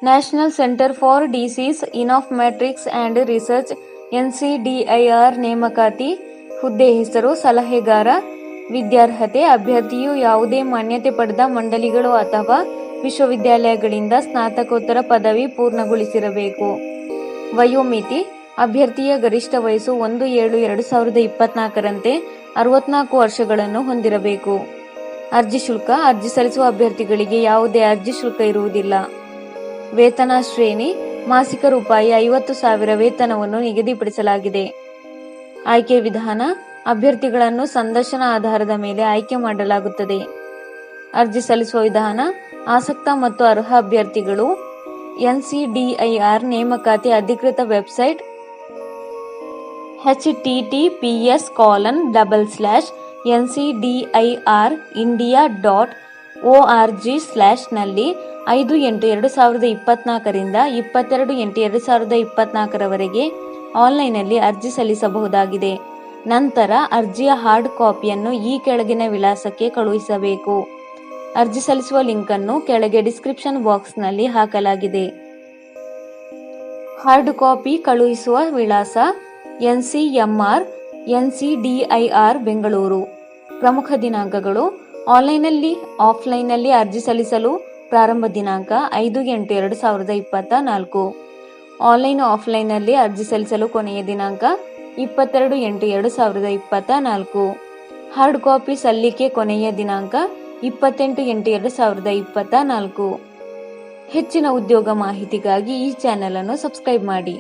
National centre for disease informatics and research NCDIR ನೇಮಕಾತಿ ಹುದ್ದೆ ಹೆಸರು ಸಲಹೆಗಾರ. ವಿದ್ಯಾರ್ಹತೆ: ಅಭ್ಯರ್ಥಿಯು ಯಾವುದೇ ಮಾನ್ಯತೆ ಪಡೆದ ಮಂಡಳಿಗಳು ಅಥವಾ ವಿಶ್ವವಿದ್ಯಾಲಯಗಳಿಂದ ಸ್ನಾತಕೋತ್ತರ ಪದವಿ ಪೂರ್ಣಗೊಳಿಸಿರಬೇಕು. ವಯೋಮಿತಿ: ಅಭ್ಯರ್ಥಿಯ ಗರಿಷ್ಠ ವಯಸ್ಸು 1/7/2024ರಂತೆ 64 ವರ್ಷಗಳನ್ನು ಹೊಂದಿರಬೇಕು. ಅರ್ಜಿ ಶುಲ್ಕ: ಅರ್ಜಿ ಸಲ್ಲಿಸುವ ಅಭ್ಯರ್ಥಿಗಳಿಗೆ ಯಾವುದೇ ಅರ್ಜಿ ಶುಲ್ಕ ಇರುವುದಿಲ್ಲ. ವೇತನ ಶ್ರೇಣಿ: ಮಾಸಿಕ ₹50,000 ವೇತನವನ್ನು ನಿಗದಿಪಡಿಸಲಾಗಿದೆ. ಆಯ್ಕೆ ವಿಧಾನ: ಅಭ್ಯರ್ಥಿಗಳನ್ನು ಸಂದರ್ಶನ ಆಧಾರದ ಮೇಲೆ ಆಯ್ಕೆ ಮಾಡಲಾಗುತ್ತದೆ. ಅರ್ಜಿ ಸಲ್ಲಿಸುವ ವಿಧಾನ: ಆಸಕ್ತ ಮತ್ತು ಅರ್ಹ ಅಭ್ಯರ್ಥಿಗಳು NCDIR ನೇಮಕಾತಿ ಅಧಿಕೃತ ವೆಬ್ಸೈಟ್ https://ncdirindia.org/ ನಲ್ಲಿ 5/8/2024ರಿಂದ 22/8/2024ರವರೆಗೆ ಆನ್ಲೈನ್ನಲ್ಲಿ ಅರ್ಜಿ ಸಲ್ಲಿಸಬಹುದಾಗಿದೆ. ನಂತರ ಅರ್ಜಿಯ ಹಾರ್ಡ್ ಕಾಪಿಯನ್ನು ಈ ಕೆಳಗಿನ ವಿಳಾಸಕ್ಕೆ ಕಳುಹಿಸಬೇಕು. ಅರ್ಜಿ ಸಲ್ಲಿಸುವ ಲಿಂಕನ್ನು ಕೆಳಗೆ ಡಿಸ್ಕ್ರಿಪ್ಷನ್ ಬಾಕ್ಸ್ನಲ್ಲಿ ಹಾಕಲಾಗಿದೆ. ಹಾರ್ಡ್ ಕಾಪಿ ಕಳುಹಿಸುವ ವಿಳಾಸ NCMR NCDIR ಬೆಂಗಳೂರು. ಪ್ರಮುಖ ದಿನಾಂಕಗಳು: ಆನ್ಲೈನ್ನಲ್ಲಿ ಆಫ್ಲೈನ್ನಲ್ಲಿ ಅರ್ಜಿ ಸಲ್ಲಿಸಲು ಪ್ರಾರಂಭ ದಿನಾಂಕ 5/8/2024. ಆನ್ಲೈನ್ ಆಫ್ಲೈನ್ನಲ್ಲಿ ಅರ್ಜಿ ಸಲ್ಲಿಸಲು ಕೊನೆಯ ದಿನಾಂಕ 22/8/2024. ಹಾರ್ಡ್ ಕಾಪಿ ಸಲ್ಲಿಕೆ ಕೊನೆಯ ದಿನಾಂಕ 28/8/2024. ಹೆಚ್ಚಿನ ಉದ್ಯೋಗ ಮಾಹಿತಿಗಾಗಿ ಈ ಚಾನೆಲ್ ಅನ್ನು ಸಬ್ಸ್ಕ್ರೈಬ್ ಮಾಡಿ.